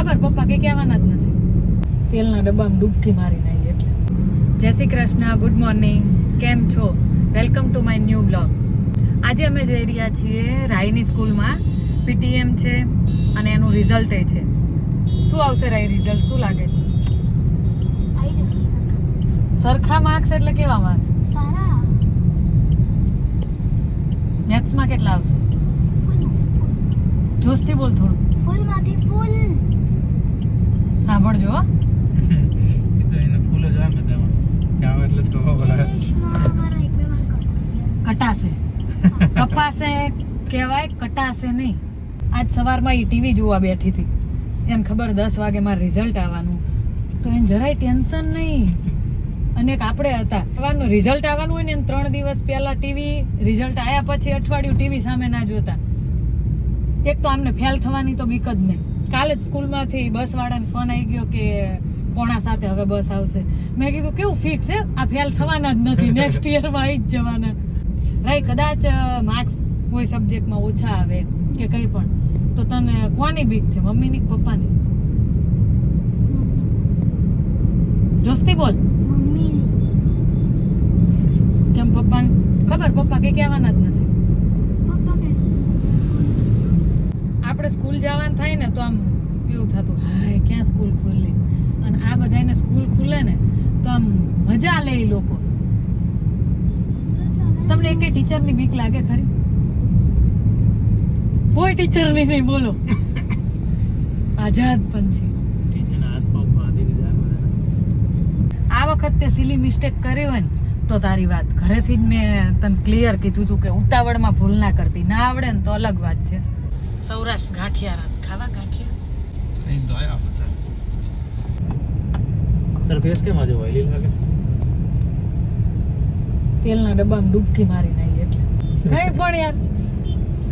ખબર પપ્પા કે કહેવાના જ નથી. તેલના ડબ્બામાં ડૂબકી મારી નાખી એટલે. જય શ્રી કૃષ્ણ, ગુડ મોર્નિંગ, કેમ છો? Welcome to my new blog. આજે અમે જઈ રહ્યા છીએ રાયની સ્કૂલમાં. પીટીએમ છે અને એનું રિઝલ્ટ છે. શું આવશે રાય રિઝલ્ટ? શું લાગે? આવી જશે સરખા માર્ક્સ એટલે કેવા માર્ક્સ? સારા. મેથ્સમાં કેટલા આવશે? ફૂલ. જોશથી બોલ થોડું. ફૂલમાંથી ફૂલ. સાંભળજો હો. એ તો એને ફૂલ જ આવે તેમાં કે આવે એટલે જ કહો બરાબર. ઇંગ્લિશમાં મારા એક બે માર્ક કટાશે. કપાશે કહેવાય, કટાશે નહીં. આજ સવારમાં એ ટીવી જોવા બેઠી હતી. એને ખબર 10 વાગે મારું રિઝલ્ટ આવવાનું, તો એને જરાય ટેન્શન નહીં. અને એક આપણે હતા આવવાનું રિઝલ્ટ આવવાનું હોય ને 3 દિવસ પહેલા ટીવી, રિઝલ્ટ આવ્યા પછી અઠવાડિયું ટીવી સામે ના જોતા. એક તો આમને ફેલ થવાની તો બીક જ નહીં. કાલે જ સ્કૂલમાંથી બસ વાળાને ફોન આવી ગયો કે 6:45 હવે બસ આવશે. મેં કીધું કેવું ફિક્સ છે, આ ફેલ થવાના જ નથી, નેક્સ્ટ યરમાં આવી જ જવાના. રાઈ કદાચ માર્ક્સ કોઈ સબ્જેક્ટમાં ઓછા આવે કે કંઈ પણ, તો તને કોની બીક છે? મમ્મીની કે પપ્પાની? જોસ્તી બોલ. મમ્મીની. કેમ પપ્પાને ખબર? પપ્પા કે કહેવાના જ નથી. પપ્પા કહે છે આપણે સ્કૂલ જવાનું થાય ને તો આમ એવું થતું, હાય ક્યાં સ્કૂલ ખુલ્લી. અને આ બધાને સ્કૂલ ખુલે ને તો આમ મજા લે એ લોકો. તમને એકે ટીચરની બીક લાગે ખરી? કોઈ ટીચરની નહીં, બોલો. આઝાદ પણ છે. ટીચરના હાથ પગ બાંધી દીધા બધાને. આ વખતે સિલી મિસ્ટેક કરી હોય ને તો તારી વાત. ઘરેથી જ મેં તને ક્લિયર કીધું હતું કે ઉતાવળમાં ભૂલ ના કરતી. ના આવડે ને તો અલગ વાત છે. સૌરાષ્ટ્ર ગાંઠિયા ખાવા ગાંઠિયા અહીં તો આયા બધા. તાર ફેસ કેમ આજે વાયલી લાગે? તેલના ડબ્બામાં ડૂબકી મારી નાખી એટલે. કઈ પણ યાર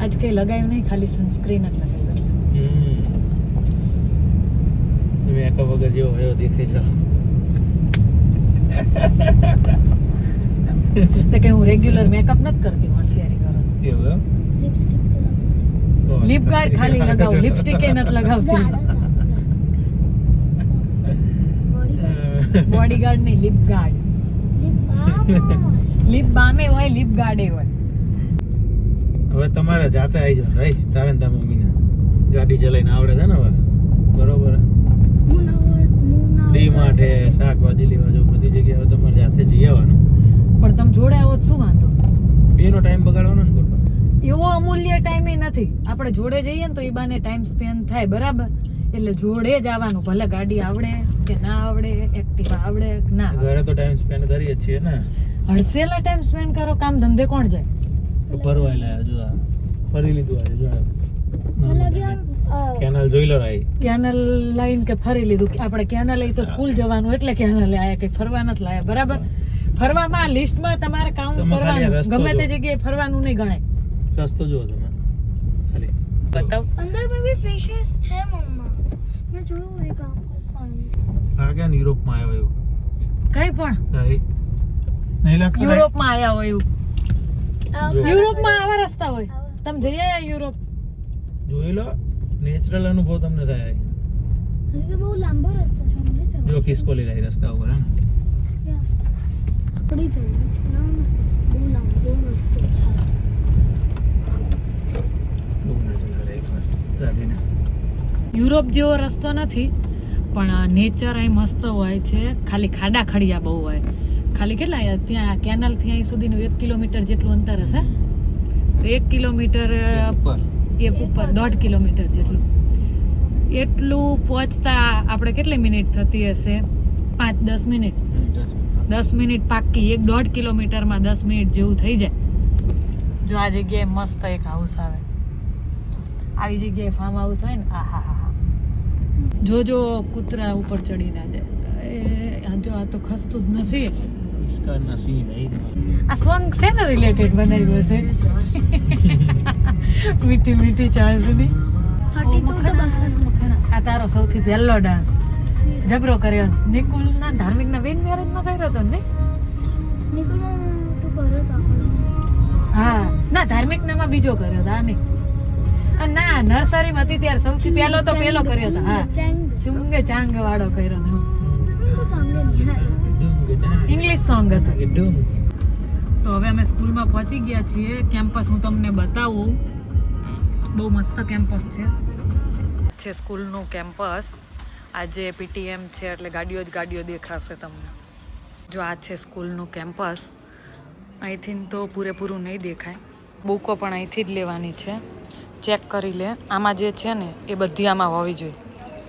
આજ કઈ લગાવ્યું નહીં, ખાલી સનસ્ક્રીન જ લગાવ્યું એટલે. મેકઅપ વગર જેવો હોય દેખાય છે. તો કે હું રેગ્યુલર મેકઅપ નથી કરતી, હોશિયારી કરો. એવું એમ? લિપસ્ટિક લિપ ગાર્ડ ખાલી લગાવું, લિપસ્ટિક એ નથી લગાવતી. બોડીગાર્ડ નહીં, લિપ ગાર્ડ. લિપ બામે હોય, લિપ ગાર્ડે હોય. હવે તમારે જાતે આવી જાવ રાઈ. તારે ને તાર મમ્મીને ગાડી ચલાવીને આવડે છે ને હવે, બરોબર? ડી માટે શાકભાજી લેવા જાવ, બધી જગ્યાએ તમારે જાતે જઈ આવવાનું. પણ તમે જોડે આવો તો શું વાંધો? બેનો ટાઈમ બગાડવાનો ને ખોટો. એવો અમૂલ્ય ટાઈમ નથી. આપણે જોડે જઈએ ને તો એ બાને ટાઈમ સ્પેન્ડ થાય, બરાબર? એટલે જોડે જ આવવાનું, ભલે ગાડી આવડે કે ના આવડે, એક્ટિવા આવડે કે ના આવડે. ઘરે તો ટાઈમ સ્પેન્ડ કરીએ જ છીએ ને. હડસેલા ટાઈમ સ્પેન્ડ કરો, કામ ધંધે કોણ જાય? ફરવાય લાયા જો આ ફરી લીધું આજે જો આ કેનાલ જોઈ લો રાઈ. કેનલ લાઈન કે ફરી લીધું. આપણે કેનલ લઈ તો સ્કૂલ જવાનું એટલે કેનલ આયા, કે ફરવા નથી લાયા, બરાબર? ફરવામાં લિસ્ટમાં તમારે કાઉન્ટ તમે ખાલી કરવાનું, રસ્તો ગમે તે જો. જગ્યાએ ફરવાનું નહીં ગણાય. રસ્તો જુઓ તમે ખાલી. બતાવ. અંદર મે બી ફિશેસ છે મમ્મા. મેં જોયું એક પાણી. આ ક્યાં યુરોપમાં આવ્યો એવું કઈ પણ રાઈ નહીં લાગતું? યુરોપમાં આયા હોય એવું. જો. યુરોપમાં આવા રસ્તા હોય. તમે જઈ આયા યુરોપ? જોઈ લો, નેચરલ અનુભવ તમને થાય. હજી તો બહુ લાંબો રસ્તો છે સમજે છે. જો ખિસકોલી રહી રસ્તા ઉપર હે ને. થોડી જલ્દી ચલાવો ને, બહુ લાંબો રસ્તો છે. બહુ ના ચલા એક વસ્તુ ગાડીને. યુરોપ જેવો રસ્તો નથી, પણ નેચર અહીં મસ્ત હોય છે. ખાલી ખાડા ખડિયા બહુ હોય. ખાલી કેટલા ત્યાં કેનલથી અહીં સુધીનું 1 કિલોમીટર જેટલું અંતર હશે. તો 1 કિલોમીટર ઉપર એક ઉપર 1.5 કિલોમીટર જેટલું. એટલું પહોંચતા આપણે કેટલી મિનિટ થતી હશે? 5-10 મિનિટ. 10 મિનિટ પાક્કી. 1-1.5 કિલોમીટરમાં 10 મિનિટ જેવું થઈ જાય. જો આ જગ્યાએ મસ્ત એક હાઉસ આવે, આવી જગ્યાએ ફાર્મ હાઉસ હોય ને, આહા હા હા. જો કૂતરા ઉપર ચડી ના જાય. જો આ તો ખસતું જ નથી. ઇસ્કાના સીન આવી જાય. આ સોંગ છે ને રિલેટેડ બનાવ્યું હશે. મીઠી મીઠી ચાય સુધી. 32 તો બસ હશે. આ તારો સૌથી પહેલો ડાન્સ જબરો કર્યો. નિકુલના ધાર્મિકના બેન મેરેજમાં કર્યો હતો ને? નિકુલમાં તો કર્યો તો આપણો. હા, ના ધાર્મિકનામાં બીજો કર્યો હતો, આ નહીં. ના નર્સરીમાં હતી ત્યારે સૌથી પહેલો તો પેલો કર્યો હતો હા ચાંગ ચુંગે ચાંગ વાળો કર્યો હતો તો સાંભળે નહીં ઇંગ્લિશ સોંગ હતું ડૂમ તો હવે અમે સ્કૂલમાં પહોંચી ગયા છીએ કેમ્પસ હું તમને બતાવું બહુ મસ્ત કેમ્પસ છે સ્કૂલનું કેમ્પસ આજે પીટીએમ છે એટલે ગાડીઓ જ ગાડીઓ દેખાશે તમને જો આ છે સ્કૂલનું કેમ્પસ અહીંથી તો પૂરેપૂરું નહીં દેખાય બુકો પણ અહીંથી જ લેવાની છે ચેક કરી લે આમાં જે છે ને એ બધી આમાં હોવી જોઈએ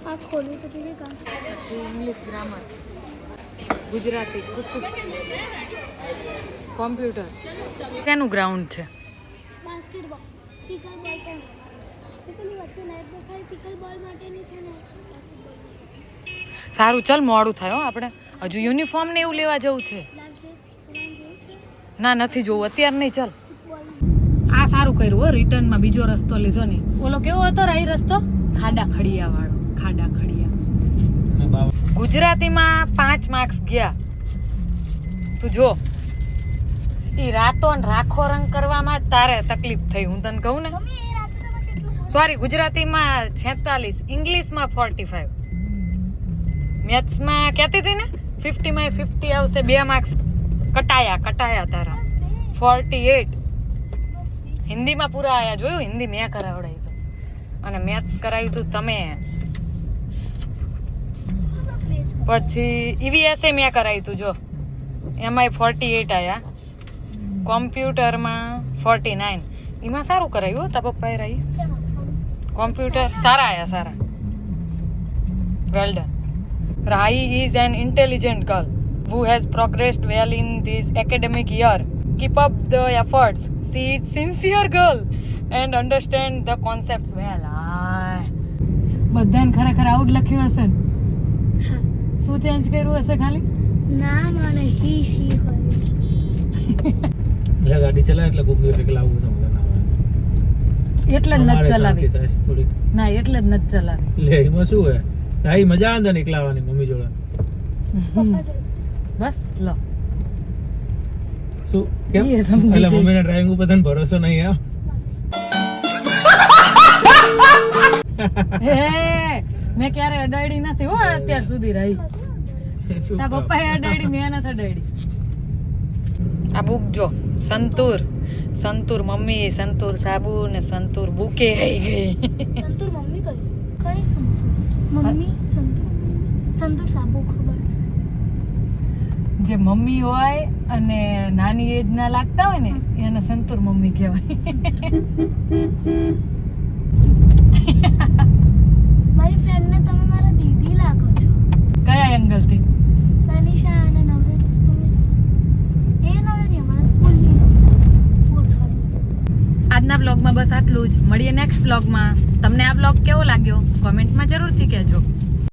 આ ખોલું તો જોઈએ કામ ઇંગ્લિશ ગ્રામર ગુજરાતી કોમ્પ્યુટર શેનું ગ્રાઉન્ડ છે બાસ્કેટબોલ પિકલ બોલ પણ જે પેલી વચ્ચે નેટ દેખાય પિકલ બોલ માટેની છે ને બાસ્કેટબોલ સારું ચલ મોડું થાય હો આપણે હજુ યુનિફોર્મ ને એવું લેવા જવું છે લાલ જેસી જોયું છે ના નથી જોવું અત્યારે નહીં ચલ ફૂટબોલ આ સારું કર્યું હો રિટર્નમાં બીજો રસ્તો લીધો નહીં ઓલો કેવો હતો રાઈ રસ્તો ખાડા ખડિયા વાળો ખાડા ખડિયા અને બાબા ગુજરાતીમાં 5 માર્ક્સ ગયા તું જો ઈ રાતો ને રાખો રંગ કરવામાં જ તારે તકલીફ થઈ હું તને કહું ને મમ્મી એ રાતે તમે કેટલું સોરી ગુજરાતીમાં 46 ઇંગ્લિશમાં 45 મેથ્સમાં કહેતી હતી ને 50 માં 50 આવશે 2 માર્ક્સ કટાયા તારા 48 હિન્દીમાં પૂરા આયા જોયું હિન્દી મેં કરાવડાવી તો અને મેથ્સ કરાવ્યું તું તમે પછી ઈવીએસએ મેં કરાવ્યું તું જો એમાંય 48 આયા કોમ્પ્યુટરમાં 49 એમાં સારું કરાવ્યું હો તારા પપ્પાએ રહી કોમ્પ્યુટર સારા આયા સારા well done Rahi is an intelligent girl who has progressed well in this academic year. Keep up the efforts. She is sincere girl and understand the concepts well. બધાને ખરેખર આવું જ લખ્યું હશે ને શું ચેન્જ કર્યું હશે ખાલી ના મને હી શી હોય જે ગાડી ચલાવે એટલે કોક દિવસ એકલા આવું તો મજા ના આવે એટલે જ નથી ચલાવી શાંતિ થાય થોડીક ના એટલે જ નથી ચલાવી લે એમાં શું હે તારી મજા આવે ને એકલા આવવાની મમ્મી જોડે પપ્પા જોડે બસ લો શું કેમ એ સમજી એટલે જઈ. મમ્મીના ડ્રાઇવિંગ ઉપર તને ભરોસો નહીં આ હે મેં ક્યારે અડાડી નથી હો અત્યાર સુધી રહી શું તારા પપ્પાએ અડાડી મેં નથી અડાડી આ બુક જો સંતૂર મમ્મી સંતૂર સાબુ ને સંતૂર બુકે આવી ગઈ સંતૂર મમ્મી કઈ સંતૂર મમ્મી સંતૂર સાબુ ખબર છે જે મમ્મી હોય અને નાની એજ ના લાગતા હોય ને એને સંતૂર મમ્મી કહેવાય મારી ફ્રેન્ડને તમે મારા દીદી લાગો છો કયા એંગલ થી તનિષા અને નવેરી તમે એ નવેરી અમારા સ્કૂલની 4th વાળી આજના બ્લોગમાં બસ આટલું જ મળીએ નેક્સ્ટ બ્લોગમાં તમને આ બ્લોગ કેવો લાગ્યો કોમેન્ટમાં જરૂરથી કહેજો